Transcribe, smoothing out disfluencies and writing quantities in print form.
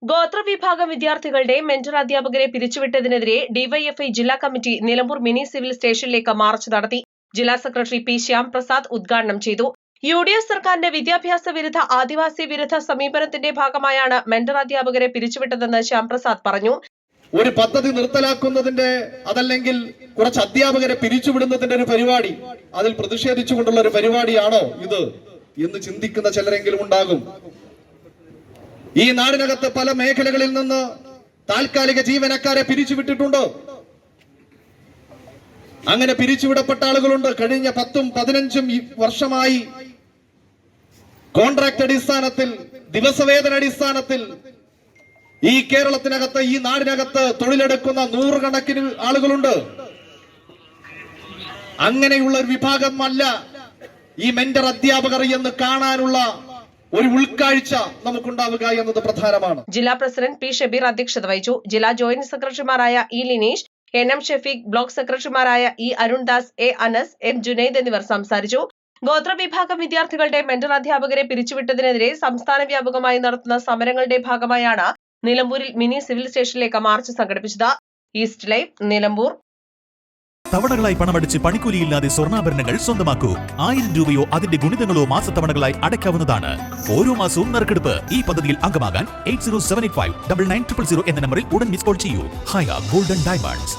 ഗോത്രവിഭാഗം വിദ്യാർത്ഥികളുടെ മെന്റർ അധ്യാപകരെ പിരിച്ചുവിട്ടതിനെതിരെ ഡിവൈഎഫ്ഐ ജില്ലാ കമ്മിറ്റി നിലമ്പൂർ മിനി സിവിൽ സ്റ്റേഷനിലേക്ക് മാർച്ച് നടത്തി. ജില്ലാ സെക്രട്ടറി പി ശ്യാംപ്രസാദ് ഉദ്ഘാടനം ചെയ്തു. UDF സർക്കാരിന്റെ വിദ്യാഭ്യാസ വിരുദ്ധ ആദിവാസി വിരുദ്ധ സമീപനത്തിന്റെ ഭാഗമായാണ് മെന്റർ അധ്യാപകരെ പിരിച്ചുവിട്ടതെന്ന് ശ്യാംപ്രസാദ് പറഞ്ഞു. ഒരു പദ്ധതി നിർത്തലാക്കുന്നതിന്റെ അതല്ലെങ്കിൽ കുറച്ച് അധ്യാപകരെ പിരിച്ചുവിടുന്നതിന്റെ ഒരു പരിപാടി, അതിൽ പ്രതിഷേധിച്ചുകൊണ്ടുള്ള ഒരു പരിപാടിയാണോ ഇത് എന്ന് ചിന്തിക്കുന്ന ചിലരെങ്കിലും ഉണ്ടാകും. ഈ നാടിനകത്ത് പല മേഖലകളിൽ നിന്ന് താൽക്കാലിക ജീവനക്കാരെ പിരിച്ചുവിട്ടിട്ടുണ്ട്. അങ്ങനെ പിരിച്ചുവിടപ്പെട്ട ആളുകളുണ്ട്. കഴിഞ്ഞ 10-15 വർഷമായി കോൺട്രാക്ട് അടിസ്ഥാനത്തിൽ, ദിവസവേതന അടിസ്ഥാനത്തിൽ ഈ കേരളത്തിനകത്ത്, ഈ നാടിനകത്ത് തൊഴിലെടുക്കുന്ന നൂറുകണക്കിന് ആളുകളുണ്ട്. അങ്ങനെയുള്ള ഒരു വിഭാഗമല്ല ഈ മെന്റർ അധ്യാപകർ എന്ന് കാണാനുള്ള ഒരു ഉൾക്കാഴ്ച നമുക്കുണ്ടാവുക എന്നത് പ്രധാനമാണ്. ജില്ലാ പ്രസിഡന്റ് പി ഷബീർ അധ്യക്ഷത വഹിച്ചു. ജില്ലാ ജോയിന്റ് സെക്രട്ടറിമാരായ E Lineesh, NM Shefeeq, block സെക്രട്ടറിമാരായ E Arundas, A Anas, M Junaid എന്നിവർ സംസാരിച്ചു. ഗോത്രവിഭാഗം വിദ്യാർത്ഥികളുടെ മെന്റർ അധ്യാപകരെ പിരിച്ചുവിട്ടതിനെതിരെ സംസ്ഥാന വ്യാപകമായി നടത്തുന്ന സമരങ്ങളുടെ ഭാഗമായാണ് നിലമ്പൂരിൽ മിനി സിവിൽ സ്റ്റേഷനിലേക്ക് മാർച്ച് സംഘടിപ്പിച്ചത്. East live, Nilambur. തവണകളായി പണമടിച്ച് പണിക്കൂലിയില്ലാതെ സ്വർണ്ണാഭരണങ്ങൾ സ്വന്തമാക്കൂ. 1000 രൂപയോ അതിന്റെ ഗുണിതങ്ങളോ മാസത്തവണകളായി അടയ്ക്കാവുന്നതാണ്. ഓരോ മാസവും നറുക്കെടുപ്പ്. ഈ പദ്ധതിയിൽ അംഗമാകാൻ 8078599000 എന്ന നമ്പറിൽ ഉടൻ മിസ് കോൾ ചെയ്യൂ. ഹയ ഗോൾഡൻ ഡയമണ്ട്സ്.